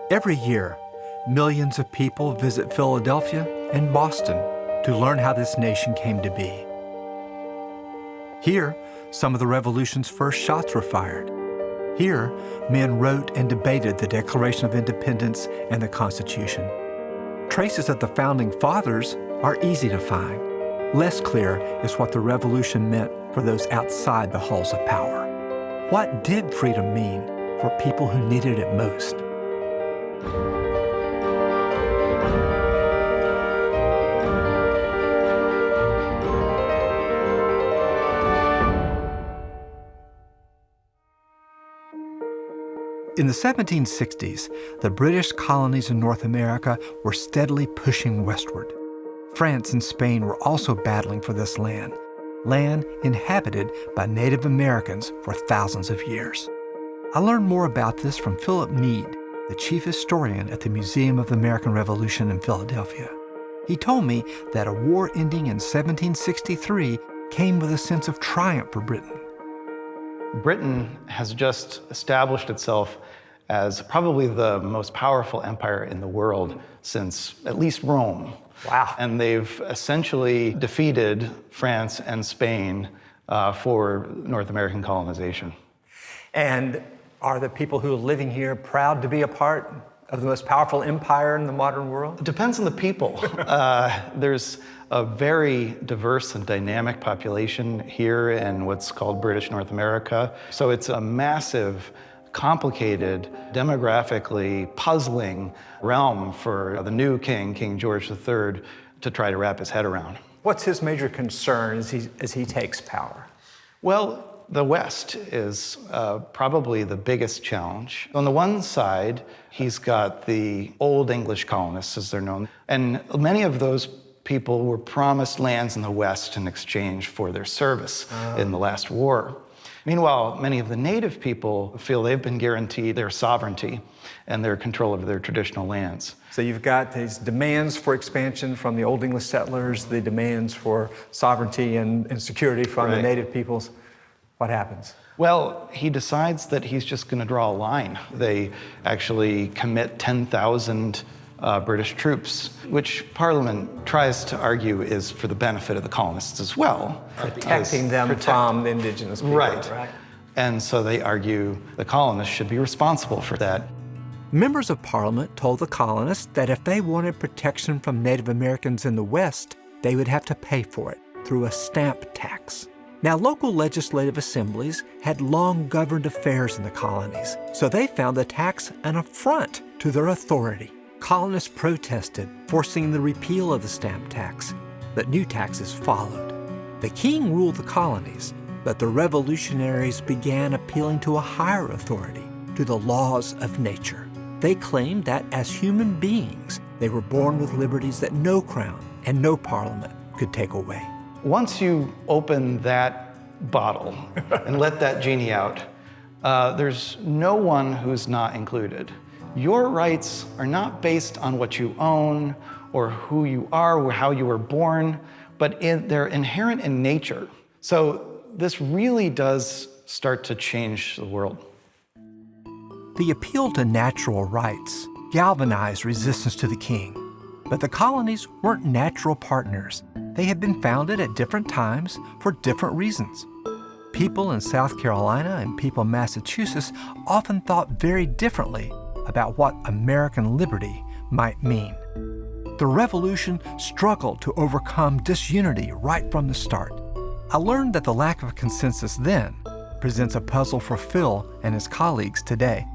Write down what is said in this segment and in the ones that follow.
Every year, millions of people visit Philadelphia and Boston to learn how this nation came to be. Here, some of the Revolution's first shots were fired. Here, men wrote and debated the Declaration of Independence and the Constitution. Traces of the Founding Fathers are easy to find. Less clear is what the Revolution meant for those outside the halls of power. What did freedom mean for people who needed it most? In the 1760s, the British colonies in North America were steadily pushing westward. France and Spain were also battling for this land inhabited by Native Americans for thousands of years. I learned more about this from Philip Meade, the chief historian at the Museum of the American Revolution in Philadelphia. He told me that a war ending in 1763 came with a sense of triumph for Britain. Britain has just established itself as probably the most powerful empire in the world since at least Rome. Wow. And they've essentially defeated France and Spain for North American colonization. And are the people who are living here proud to be a part of the most powerful empire in the modern world? It depends on the people. There's a very diverse and dynamic population here in what's called British North America. So it's a massive, complicated, demographically puzzling realm for the new king, King George III, to try to wrap his head around. What's his major concern as he takes power? Well, the West is probably the biggest challenge. On the one side, he's got the Old English colonists, as they're known, and many of those people were promised lands in the West in exchange for their service in the last war. Meanwhile, many of the native people feel they've been guaranteed their sovereignty and their control over their traditional lands. So you've got these demands for expansion from the Old English settlers, the demands for sovereignty and security from the native peoples. What happens? Well, he decides that he's just going to draw a line. They actually commit 10,000 British troops, which Parliament tries to argue is for the benefit of the colonists as well. Protecting them from the indigenous people. Right. And so they argue the colonists should be responsible for that. Members of Parliament told the colonists that if they wanted protection from Native Americans in the West, they would have to pay for it through a stamp tax. Now, local legislative assemblies had long governed affairs in the colonies, so they found the tax an affront to their authority. Colonists protested, forcing the repeal of the stamp tax, but new taxes followed. The king ruled the colonies, but the revolutionaries began appealing to a higher authority, to the laws of nature. They claimed that as human beings, they were born with liberties that no crown and no parliament could take away. Once you open that bottle and let that genie out, there's no one who's not included. Your rights are not based on what you own or who you are or how you were born, but they're inherent in nature. So this really does start to change the world. The appeal to natural rights galvanized resistance to the king, but the colonies weren't natural partners. They had been founded at different times for different reasons. People in South Carolina and people in Massachusetts often thought very differently about what American liberty might mean. The Revolution struggled to overcome disunity right from the start. I learned that the lack of consensus then presents a puzzle for Phil and his colleagues today.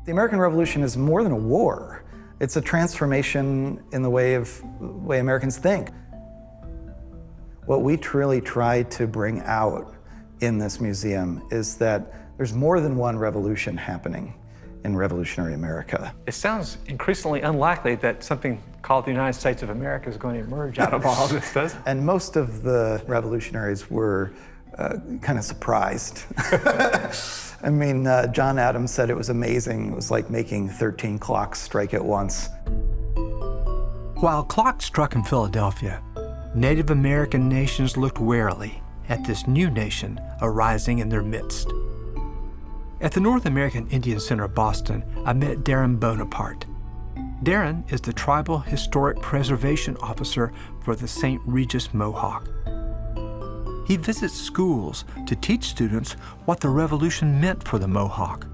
The American Revolution is more than a war. It's a transformation in the way Americans think. What we truly try to bring out in this museum is that there's more than one revolution happening in revolutionary America. It sounds increasingly unlikely that something called the United States of America is going to emerge out of all this, doesn't it? And most of the revolutionaries were kind of surprised. I mean, John Adams said it was amazing. It was like making 13 clocks strike at once. While clocks struck in Philadelphia, Native American nations looked warily at this new nation arising in their midst. At the North American Indian Center of Boston, I met Darren Bonaparte. Darren is the Tribal Historic Preservation Officer for the St. Regis Mohawk. He visits schools to teach students what the Revolution meant for the Mohawk.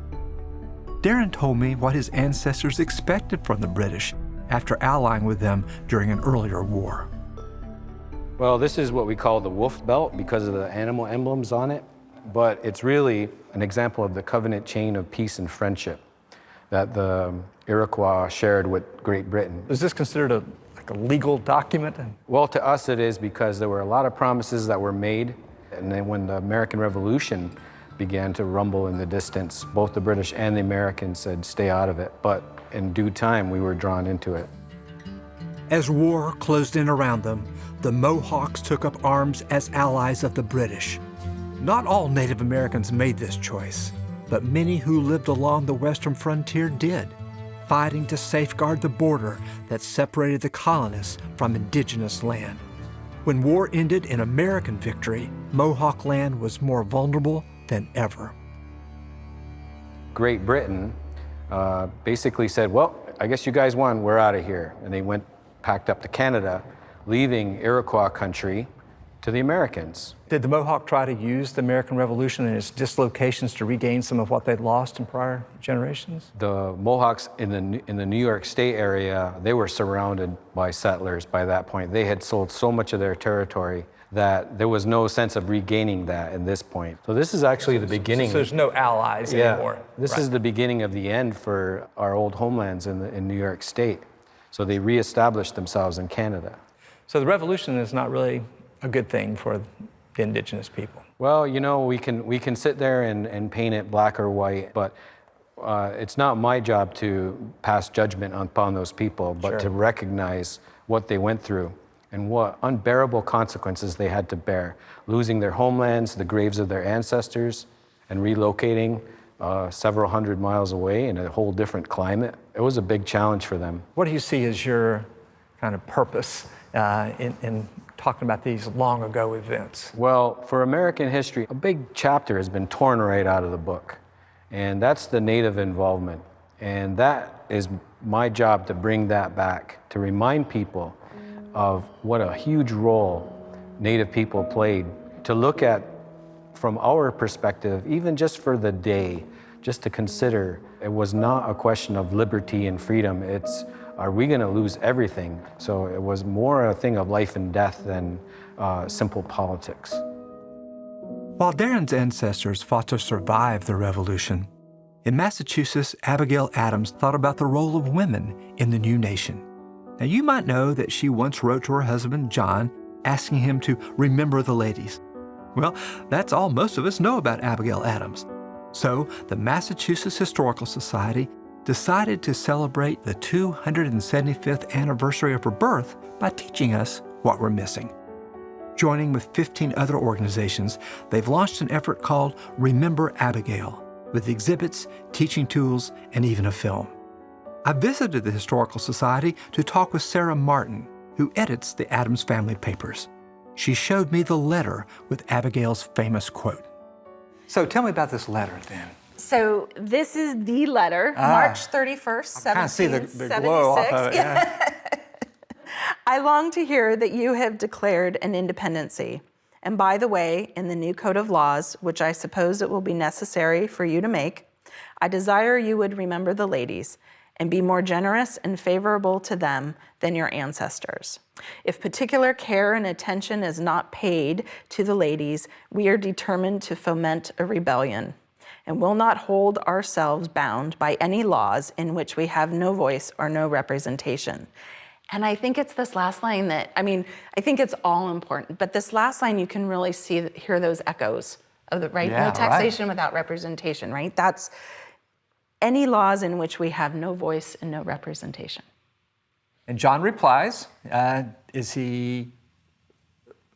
Darren told me what his ancestors expected from the British after allying with them during an earlier war. Well, this is what we call the wolf belt because of the animal emblems on it, but it's really an example of the covenant chain of peace and friendship that the Iroquois shared with Great Britain. Is this considered a legal document? Well, to us it is because there were a lot of promises that were made, and then when the American Revolution began to rumble in the distance, both the British and the Americans said, stay out of it. But in due time, we were drawn into it. As war closed in around them, the Mohawks took up arms as allies of the British. Not all Native Americans made this choice, but many who lived along the western frontier did, fighting to safeguard the border that separated the colonists from indigenous land. When war ended in American victory, Mohawk land was more vulnerable than ever. Great Britain basically said, well, I guess you guys won, we're out of here. And they packed up to Canada, leaving Iroquois country to the Americans. Did the Mohawk try to use the American Revolution and its dislocations to regain some of what they'd lost in prior generations? The Mohawks in the New York State area, they were surrounded by settlers by that point. They had sold so much of their territory that there was no sense of regaining that at this point. So this is actually the beginning. So there's no allies anymore. This is the beginning of the end for our old homelands in New York State. So they reestablished themselves in Canada. So the revolution is not really a good thing for the indigenous people. Well, you know, we can sit there and paint it black or white, but it's not my job to pass judgment upon those people, but to recognize what they went through and what unbearable consequences they had to bear, losing their homelands, the graves of their ancestors, and relocating several hundred miles away in a whole different climate. It was a big challenge for them. What do you see as your kind of purpose in talking about these long ago events? Well, for American history, a big chapter has been torn right out of the book, and that's the Native involvement. And that is my job to bring that back, to remind people of what a huge role Native people played, to look at from our perspective, even just for the day, just to consider it was not a question of liberty and freedom, it's are we going to lose everything? So it was more a thing of life and death than simple politics. While Darren's ancestors fought to survive the Revolution, in Massachusetts, Abigail Adams thought about the role of women in the new nation. Now, you might know that she once wrote to her husband, John, asking him to remember the ladies. Well, that's all most of us know about Abigail Adams. So the Massachusetts Historical Society decided to celebrate the 275th anniversary of her birth by teaching us what we're missing. Joining with 15 other organizations, they've launched an effort called Remember Abigail, with exhibits, teaching tools, and even a film. I visited the Historical Society to talk with Sarah Martin, who edits the Adams Family Papers. She showed me the letter with Abigail's famous quote. So tell me about this letter then. So this is the letter, March 31st, 1776. I kind of see the glow off of it. Yeah. I long to hear that you have declared an independency. And by the way, in the new code of laws, which I suppose it will be necessary for you to make, I desire you would remember the ladies and be more generous and favorable to them than your ancestors. If particular care and attention is not paid to the ladies, we are determined to foment a rebellion and will not hold ourselves bound by any laws in which we have no voice or no representation. And I think it's this last line that, I think it's all important, but this last line you can really hear those echoes of the, right? Yeah, no taxation without representation, right? That's any laws in which we have no voice and no representation. And John replies, is he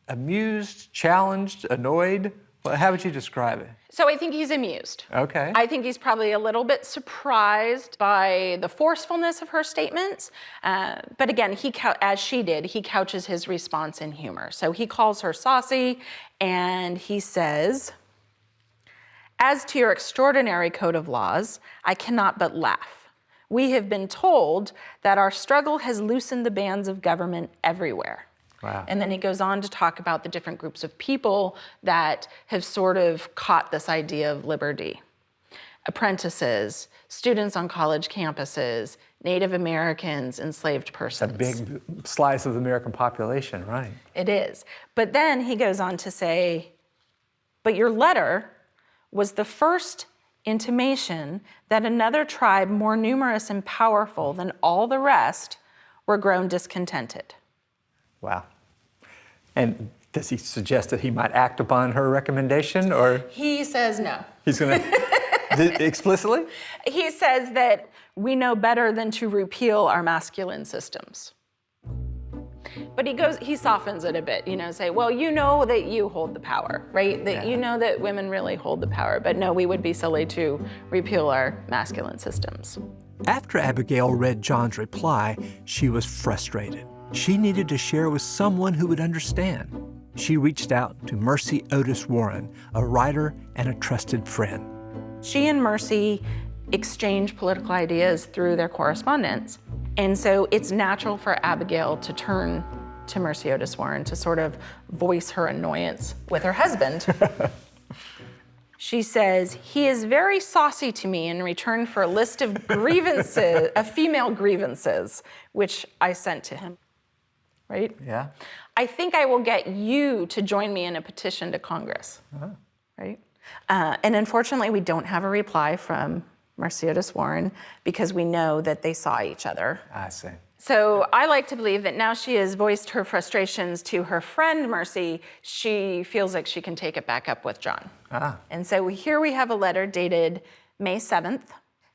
amused, challenged, annoyed? Well, how would you describe it? So I think he's amused. Okay. I think he's probably a little bit surprised by the forcefulness of her statements. But again, as she did, he couches his response in humor. So he calls her saucy and he says, As to your extraordinary code of laws, I cannot but laugh. We have been told that our struggle has loosened the bands of government everywhere. Wow. And then he goes on to talk about the different groups of people that have sort of caught this idea of liberty. Apprentices, students on college campuses, Native Americans, enslaved persons. A big slice of the American population, right? It is. But then he goes on to say, but your letter was the first intimation that another tribe more numerous and powerful than all the rest were grown discontented. Wow. And does he suggest that he might act upon her recommendation, or? He says no. He's going to, explicitly? He says that we know better than to repeal our masculine systems. But he softens it a bit, say, well, you know that you hold the power, right? That you know that women really hold the power, but no, we would be silly to repeal our masculine systems. After Abigail read John's reply, she was frustrated. She needed to share with someone who would understand. She reached out to Mercy Otis Warren, a writer and a trusted friend. She and Mercy exchange political ideas through their correspondence. And so it's natural for Abigail to turn to Mercy Otis Warren to sort of voice her annoyance with her husband. She says, he is very saucy to me in return for a list of grievances, of female grievances, which I sent to him, right? Yeah. I think I will get you to join me in a petition to Congress, right? And unfortunately, we don't have a reply from Mercy Otis Warren because we know that they saw each other. I see. So I like to believe that now she has voiced her frustrations to her friend Mercy, she feels like she can take it back up with John. And so here we have a letter dated May 7th,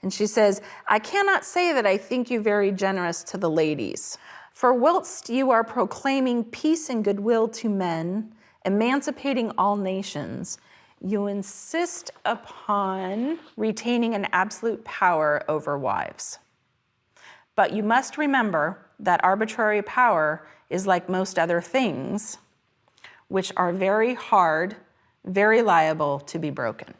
and she says, I cannot say that I think you very generous to the ladies. For whilst you are proclaiming peace and goodwill to men, emancipating all nations, you insist upon retaining an absolute power over wives. But you must remember that arbitrary power is like most other things, which are very hard, very liable to be broken.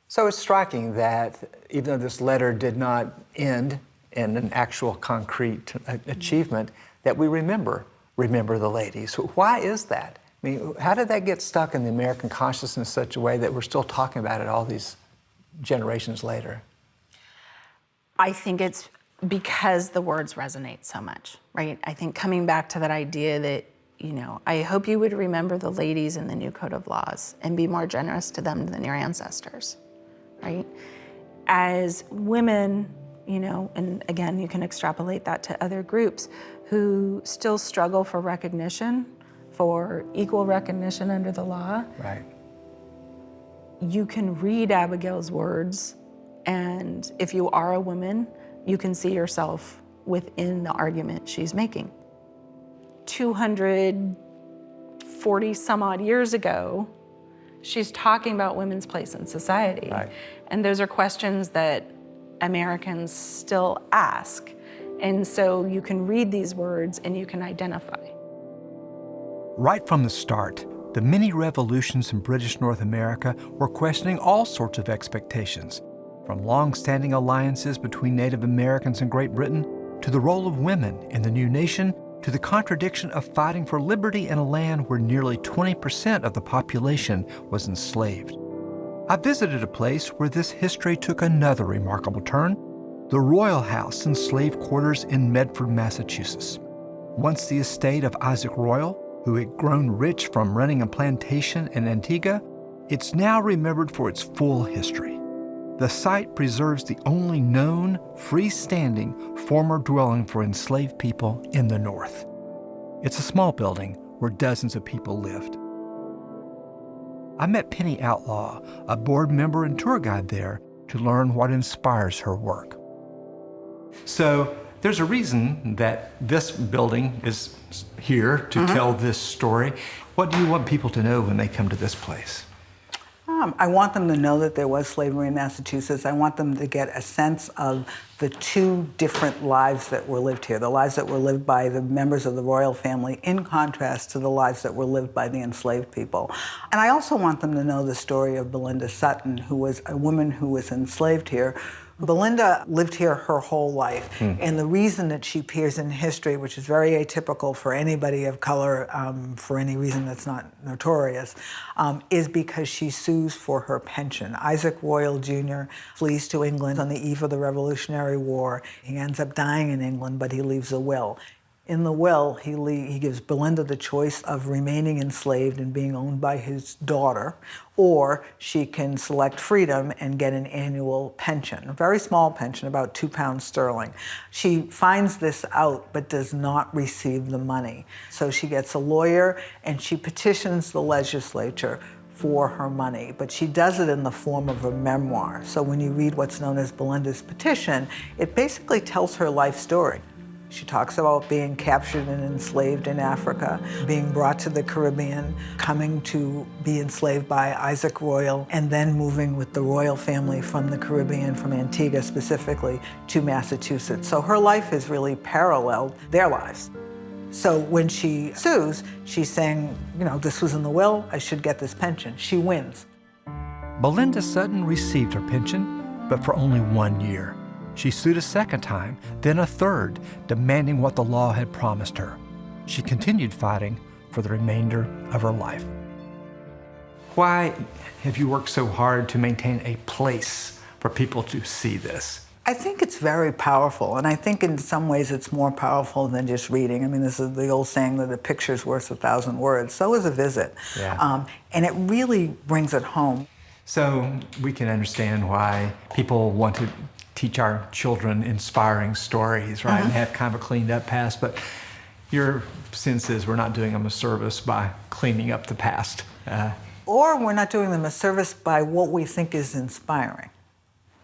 So it's striking that even though this letter did not end in an actual concrete achievement, that we remember the ladies. Why is that? I mean, how did that get stuck in the American consciousness in such a way that we're still talking about it all these generations later? I think it's because the words resonate so much, right? I think coming back to that idea that, I hope you would remember the ladies in the new code of laws and be more generous to them than your ancestors, right? As women, and again, you can extrapolate that to other groups who still struggle for recognition, for equal recognition under the law. Right. You can read Abigail's words, and if you are a woman, you can see yourself within the argument she's making. 240 some odd years ago, she's talking about women's place in society. Right. And those are questions that Americans still ask. And so you can read these words and you can identify. Right from the start, the many revolutions in British North America were questioning all sorts of expectations, from long-standing alliances between Native Americans and Great Britain, to the role of women in the new nation, to the contradiction of fighting for liberty in a land where nearly 20% of the population was enslaved. I visited a place where this history took another remarkable turn, the Royal House and slave quarters in Medford, Massachusetts. Once the estate of Isaac Royal, who had grown rich from running a plantation in Antigua, it's now remembered for its full history. The site preserves the only known, freestanding, former dwelling for enslaved people in the North. It's a small building where dozens of people lived. I met Penny Outlaw, a board member and tour guide there, to learn what inspires her work. So there's a reason that this building is here to tell this story. What do you want people to know when they come to this place? I want them to know that there was slavery in Massachusetts. I want them to get a sense of the two different lives that were lived here, the lives that were lived by the members of the royal family in contrast to the lives that were lived by the enslaved people. And I also want them to know the story of Belinda Sutton, who was a woman who was enslaved here. Belinda lived here her whole life, and the reason that she appears in history, which is very atypical for anybody of color for any reason that's not notorious, is because she sues for her pension. Isaac Royal Jr. flees to England on the eve of the Revolutionary War. He ends up dying in England, but he leaves a will. In the will, he gives Belinda the choice of remaining enslaved and being owned by his daughter, or she can select freedom and get an annual pension, a very small pension, about £2 sterling. She finds this out but does not receive the money. So she gets a lawyer and she petitions the legislature for her money, but she does it in the form of a memoir. So when you read what's known as Belinda's petition, it basically tells her life story. She talks about being captured and enslaved in Africa, being brought to the Caribbean, coming to be enslaved by Isaac Royal, and then moving with the royal family from the Caribbean, from Antigua specifically, to Massachusetts. So her life has really paralleled their lives. So when she sues, she's saying, you know, this was in the will, I should get this pension. She wins. Belinda Sutton received her pension, but for only 1 year. She sued a second time, then a third, demanding what the law had promised her. She continued fighting for the remainder of her life. Why have you worked so hard to maintain a place for people to see this? I think it's very powerful, and I think in some ways it's more powerful than just reading. I mean, this is the old saying that a picture's worth 1,000 words. So is a visit. Yeah. And it really brings it home. So we can understand why people want to teach our children inspiring stories, right? And have kind of a cleaned up past, but your sense is we're not doing them a service by cleaning up the past. Or we're not doing them a service by what we think is inspiring.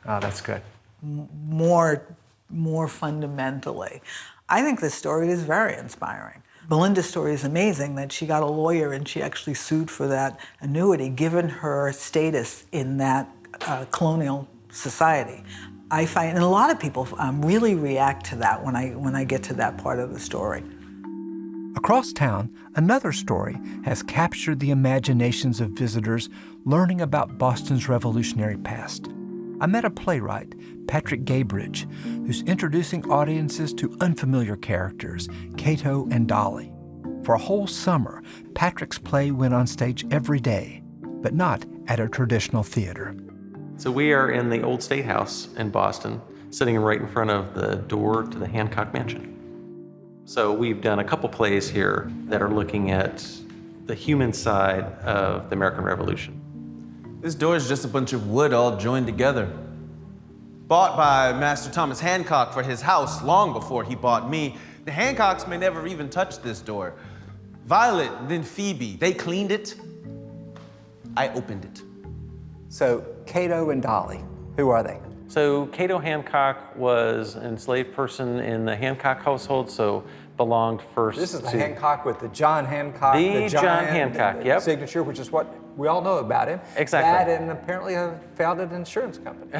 Oh, that's good. More fundamentally. I think this story is very inspiring. Belinda's story is amazing that she got a lawyer and she actually sued for that annuity, given her status in that colonial society. I find, and a lot of people really react to that when I get to that part of the story. Across town, another story has captured the imaginations of visitors learning about Boston's revolutionary past. I met a playwright, Patrick Gaybridge, who's introducing audiences to unfamiliar characters, Cato and Dolly. For a whole summer, Patrick's play went on stage every day, but not at a traditional theater. So we are in the old State House in Boston, sitting right in front of the door to the Hancock Mansion. So we've done a couple plays here that are looking at the human side of the American Revolution. This door is just a bunch of wood all joined together. Bought by Master Thomas Hancock for his house long before he bought me. The Hancocks may never even touch this door. Violet, then Phoebe, they cleaned it. I opened it. So, Cato and Dolly, who are they? So Cato Hancock was an enslaved person in the Hancock household, so belonged first This is the to Hancock with the John Hancock, The John Hancock, yep. signature, which is what we all know about him. Exactly. That and apparently a founded insurance company.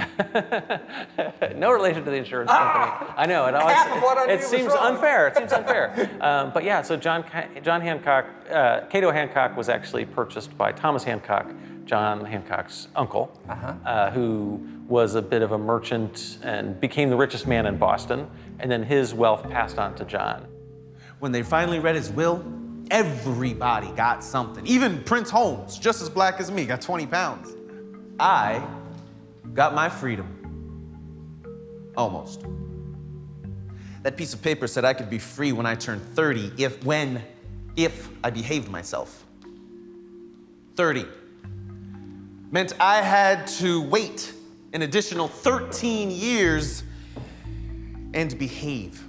no relation to the insurance company. I know, Half of what I knew it was seems wrong. unfair. It seems unfair. But yeah, so John Hancock, Cato Hancock was actually purchased by Thomas Hancock, John Hancock's uncle, who was a bit of a merchant and became the richest man in Boston, and then his wealth passed on to John. When they finally read his will, everybody got something. Even Prince Holmes, just as black as me, got 20 pounds. I got my freedom. Almost. That piece of paper said I could be free when I turned 30 if I behaved myself. 30 meant I had to wait an additional 13 years and behave.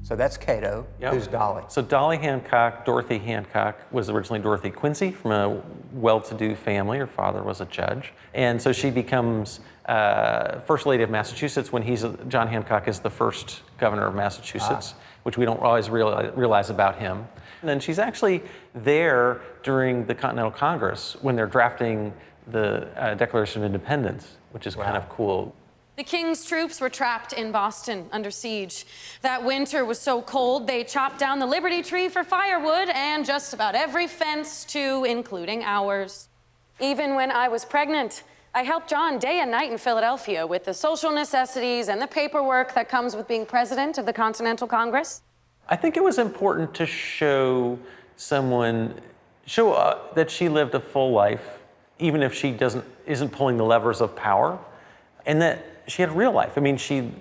So that's Cato. Yep. Who's Dolly? So Dolly Hancock, Dorothy Hancock, was originally Dorothy Quincy from a well-to-do family. Her father was a judge. And so she becomes First Lady of Massachusetts when John Hancock is the first governor of Massachusetts, which we don't always realize about him. And then she's actually there during the Continental Congress when they're drafting the Declaration of Independence, which is kind of cool. The King's troops were trapped in Boston under siege. That winter was so cold, they chopped down the Liberty Tree for firewood and just about every fence too, including ours. Even when I was pregnant, I helped John day and night in Philadelphia with the social necessities and the paperwork that comes with being president of the Continental Congress. I think it was important to show that she lived a full life, even if she isn't pulling the levers of power, and that she had a real life. I mean, she,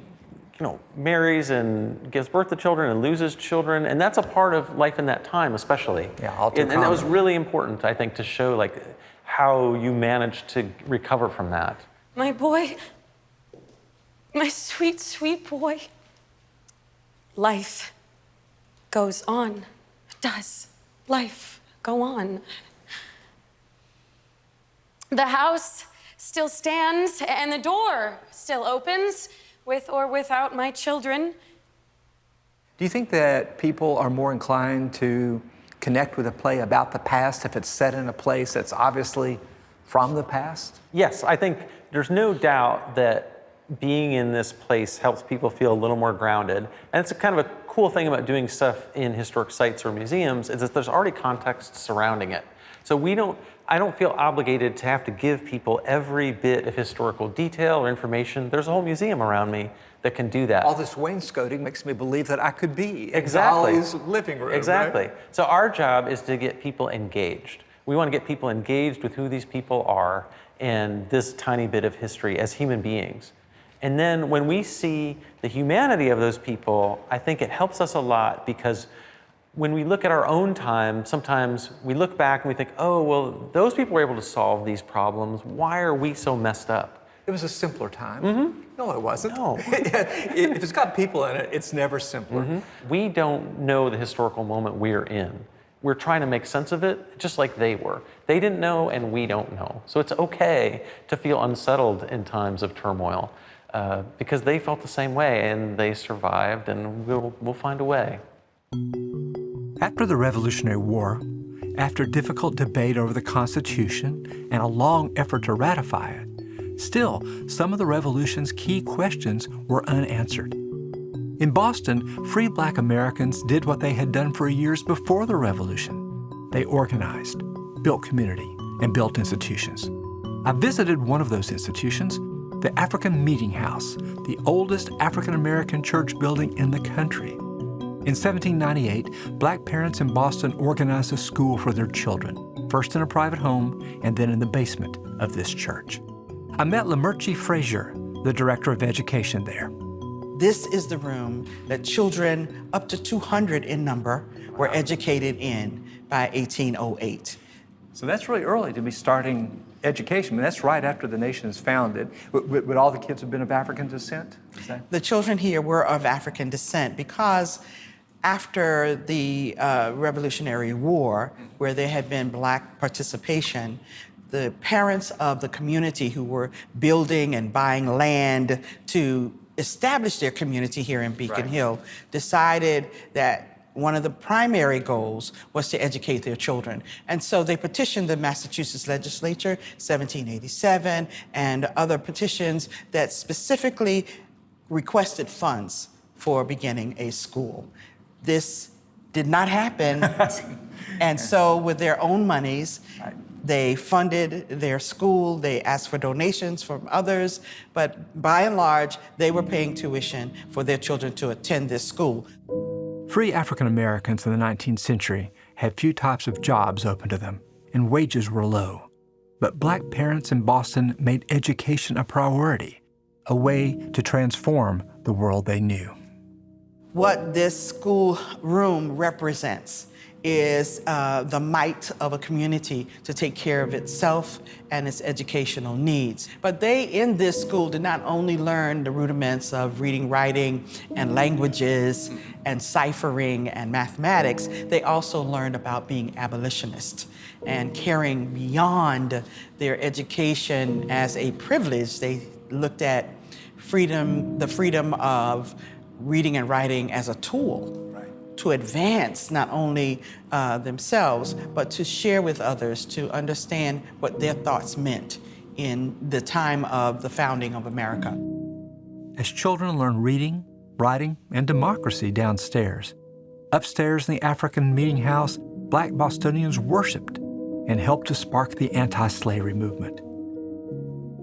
marries and gives birth to children and loses children, and that's a part of life in that time, especially. Yeah, all too and that was really important, I think, to show how you managed to recover from that. My boy, my sweet, sweet boy. Life goes on. Does life go on? The house still stands and the door still opens, with or without my children. Do you think that people are more inclined to connect with a play about the past if it's set in a place that's obviously from the past? Yes, I think there's no doubt that being in this place helps people feel a little more grounded. And it's kind of a cool thing about doing stuff in historic sites or museums is that there's already context surrounding it. So I don't feel obligated to have to give people every bit of historical detail or information. There's a whole museum around me that can do that. All this wainscoting makes me believe that I could be in Exactly. Dolly's living room. Exactly. Right? So our job is to get people engaged. We want to get people engaged with who these people are and this tiny bit of history as human beings. And then when we see the humanity of those people, I think it helps us a lot, because when we look at our own time, sometimes we look back and we think, oh, well, those people were able to solve these problems. Why are we so messed up? It was a simpler time. No, it wasn't. No. If it's got people in it, it's never simpler. We don't know the historical moment we're in. We're trying to make sense of it just like they were. They didn't know and we don't know. So it's okay to feel unsettled in times of turmoil because they felt the same way and they survived, and we'll find a way. After the Revolutionary War, after difficult debate over the Constitution and a long effort to ratify it, still, some of the Revolution's key questions were unanswered. In Boston, free Black Americans did what they had done for years before the Revolution. They organized, built community, and built institutions. I visited one of those institutions, the African Meeting House, the oldest African American church building in the country. In 1798, Black parents in Boston organized a school for their children, first in a private home and then in the basement of this church. I met Lamerchi Frazier, the director of education there. This is the room that children up to 200 in number were educated in by 1808. So that's really early to be starting education. I mean, that's right after the nation is founded. Would all the kids have been of African descent? The children here were of African descent because after the Revolutionary War, where there had been Black participation, the parents of the community who were building and buying land to establish their community here in Beacon Hill decided that one of the primary goals was to educate their children. And so they petitioned the Massachusetts legislature, 1787, and other petitions that specifically requested funds for beginning a school. This did not happen. And so with their own monies, they funded their school, they asked for donations from others, but by and large, they were paying tuition for their children to attend this school. Free African Americans in the 19th century had few types of jobs open to them, and wages were low. But Black parents in Boston made education a priority, a way to transform the world they knew. What this school room represents is the might of a community to take care of itself and its educational needs. But they, in this school, did not only learn the rudiments of reading, writing, and languages, and ciphering and mathematics, they also learned about being abolitionists and caring beyond their education as a privilege. They looked at freedom, the freedom of reading and writing as a tool to advance not only themselves, but to share with others, to understand what their thoughts meant in the time of the founding of America. As children learn reading, writing, and democracy downstairs, upstairs in the African meeting house, Black Bostonians worshiped and helped to spark the anti-slavery movement.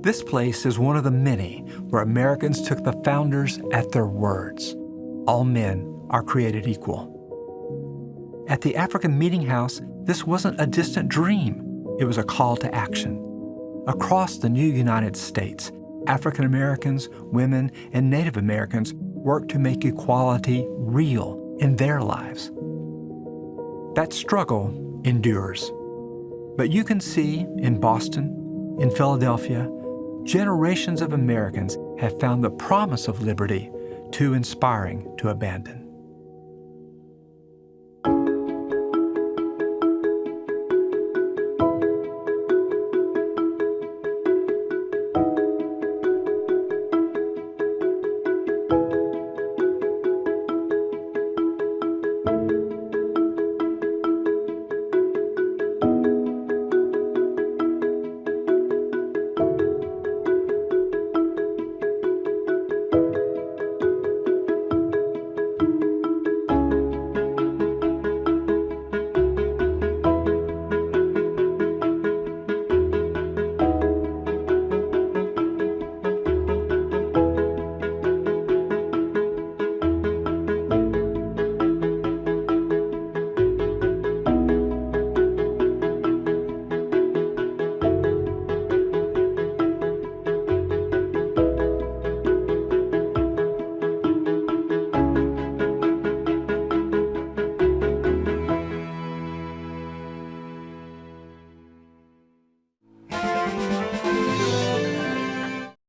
This place is one of the many where Americans took the founders at their words. All men are created equal. At the African meeting house, this wasn't a distant dream. It was a call to action. Across the new United States, African Americans, women, and Native Americans worked to make equality real in their lives. That struggle endures. But you can see in Boston, in Philadelphia, generations of Americans have found the promise of liberty too inspiring to abandon.